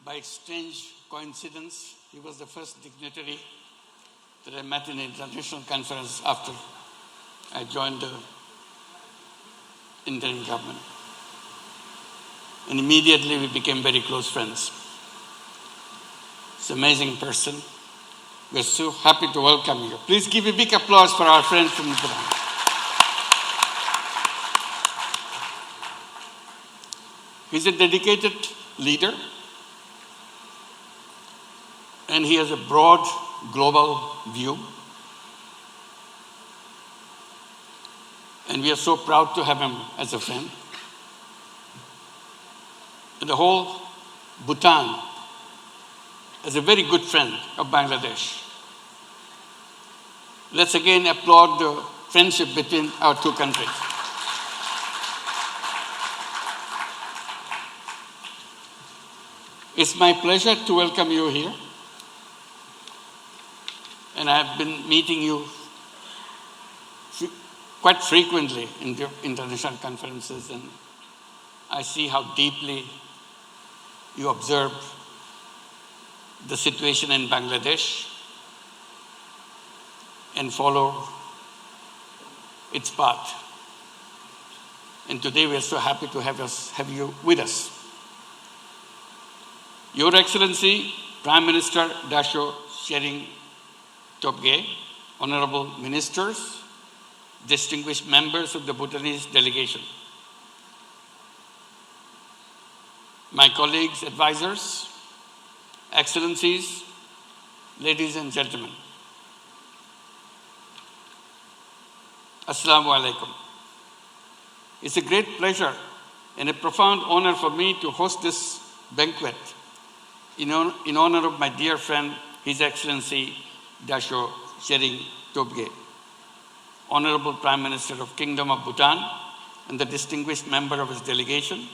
By strange coincidence, he was the first dignitary that I met in an international conference after I joined the Indian government. And immediately we became very close friends. He's an amazing person. We're so happy to welcome you. Please give a big applause for our friend from Bhutan. He's a dedicated leader, and he has a broad global view. And we are so proud to have him as a friend. And the whole Bhutan is a very good friend of Bangladesh. Let's again applaud the friendship between our two countries. It's my pleasure to welcome you here. And I've been meeting you quite frequently in the international conferences, and I see how deeply you observe the situation in Bangladesh and follow its path. And today we are so happy to have you with us. Your Excellency, Prime Minister Dasho Shering Tobgay, honorable ministers, distinguished members of the Bhutanese delegation, my colleagues, advisors, excellencies, ladies and gentlemen. Assalamu alaikum. It's a great pleasure and a profound honor for me to host this banquet in honor of my dear friend, His Excellency Dasho Shering Tobgay, Honorable Prime Minister of Kingdom of Bhutan and the distinguished member of his delegation.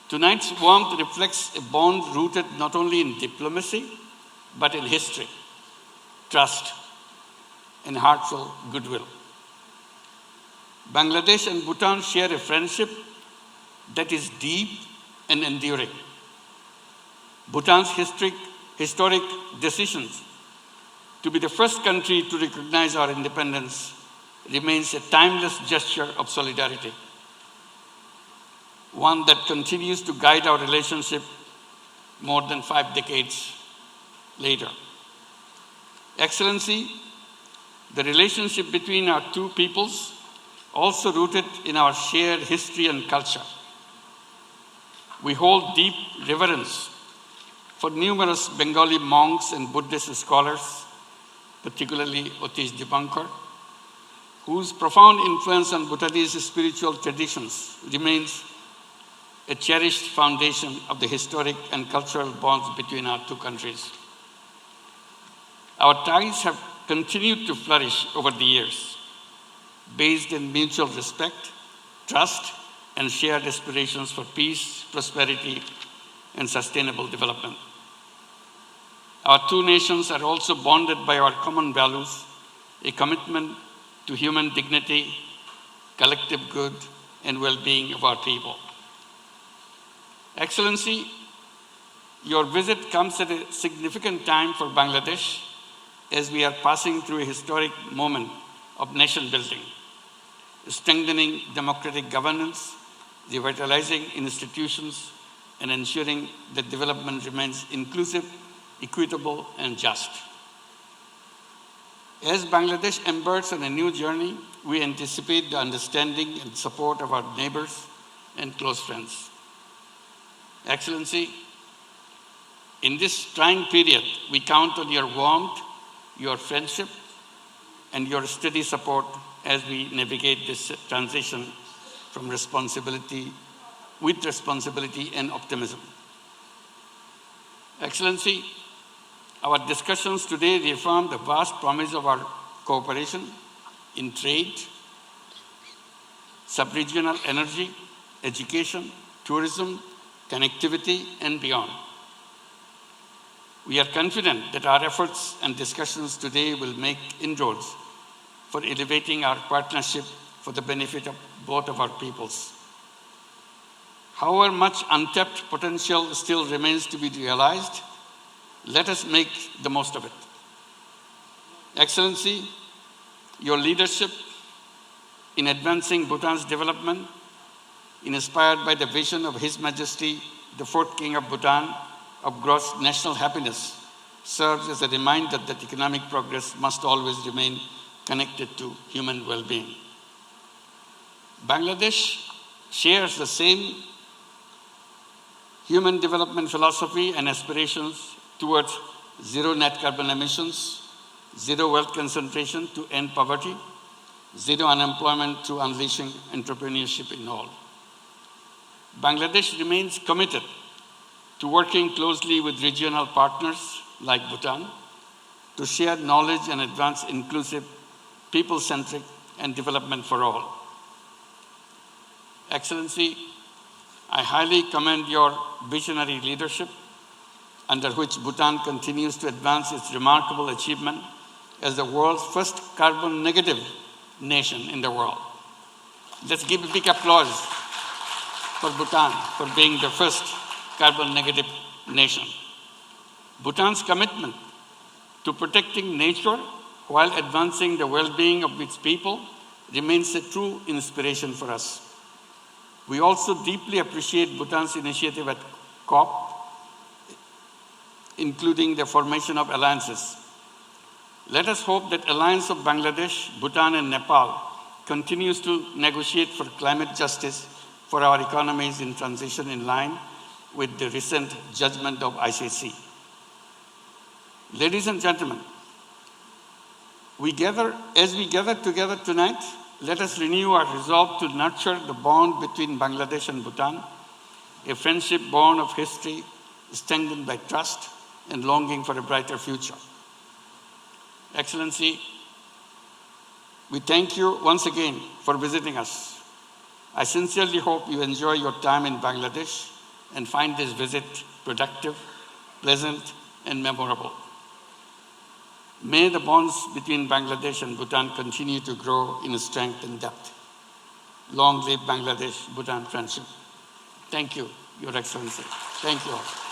Tonight's warmth reflects a bond rooted not only in diplomacy, but in history, trust, and heartfelt goodwill. Bangladesh and Bhutan share a friendship that is deep and enduring. Bhutan's historic decisions to be the first country to recognize our independence remains a timeless gesture of solidarity, one that continues to guide our relationship more than 5 decades later. Excellency, the relationship between our two peoples, also rooted in our shared history and culture. We hold deep reverence for numerous Bengali monks and Buddhist scholars, particularly Otis Dipankar, whose profound influence on Bhutanese spiritual traditions remains a cherished foundation of the historic and cultural bonds between our two countries. Our ties have continued to flourish over the years, based in mutual respect, trust, and shared aspirations for peace, prosperity, and sustainable development. Our two nations are also bonded by our common values, a commitment to human dignity, collective good, and well-being of our people. Excellency, your visit comes at a significant time for Bangladesh as we are passing through a historic moment of nation building, strengthening democratic governance, revitalizing institutions, and ensuring that development remains inclusive, equitable, and just. As Bangladesh embarks on a new journey, we anticipate the understanding and support of our neighbors and close friends. Excellency, in this trying period, we count on your warmth, your friendship, and your steady support as we navigate this transition from responsibility and optimism. Excellency, our discussions today reaffirm the vast promise of our cooperation in trade, sub-regional energy, education, tourism, connectivity, and beyond. We are confident that our efforts and discussions today will make inroads for elevating our partnership for the benefit of both of our peoples. However much untapped potential still remains to be realized, let us make the most of it. Excellency, your leadership in advancing Bhutan's development, inspired by the vision of His Majesty, the fourth King of Bhutan, of gross national happiness, serves as a reminder that economic progress must always remain connected to human well-being. Bangladesh shares the same human development philosophy and aspirations towards zero net carbon emissions, zero wealth concentration to end poverty, zero unemployment through unleashing entrepreneurship in all. Bangladesh remains committed to working closely with regional partners like Bhutan to share knowledge and advance inclusive, people-centric, and development for all. Excellency, I highly commend your visionary leadership, under which Bhutan continues to advance its remarkable achievement as the world's first carbon-negative nation in the world. Let's give a big applause for Bhutan for being the first carbon-negative nation. Bhutan's commitment to protecting nature while advancing the well-being of its people remains a true inspiration for us. We also deeply appreciate Bhutan's initiative at COP, including the formation of alliances. Let us hope that Alliance of Bangladesh, Bhutan, and Nepal continues to negotiate for climate justice for our economies in transition in line with the recent judgment of ICC. Ladies and gentlemen, as we gather together tonight, let us renew our resolve to nurture the bond between Bangladesh and Bhutan, a friendship born of history, strengthened by trust and longing for a brighter future. Excellency, we thank you once again for visiting us. I sincerely hope you enjoy your time in Bangladesh and find this visit productive, pleasant, and memorable. May the bonds between Bangladesh and Bhutan continue to grow in strength and depth. Long live Bangladesh-Bhutan friendship. Thank you, Your Excellency. Thank you all.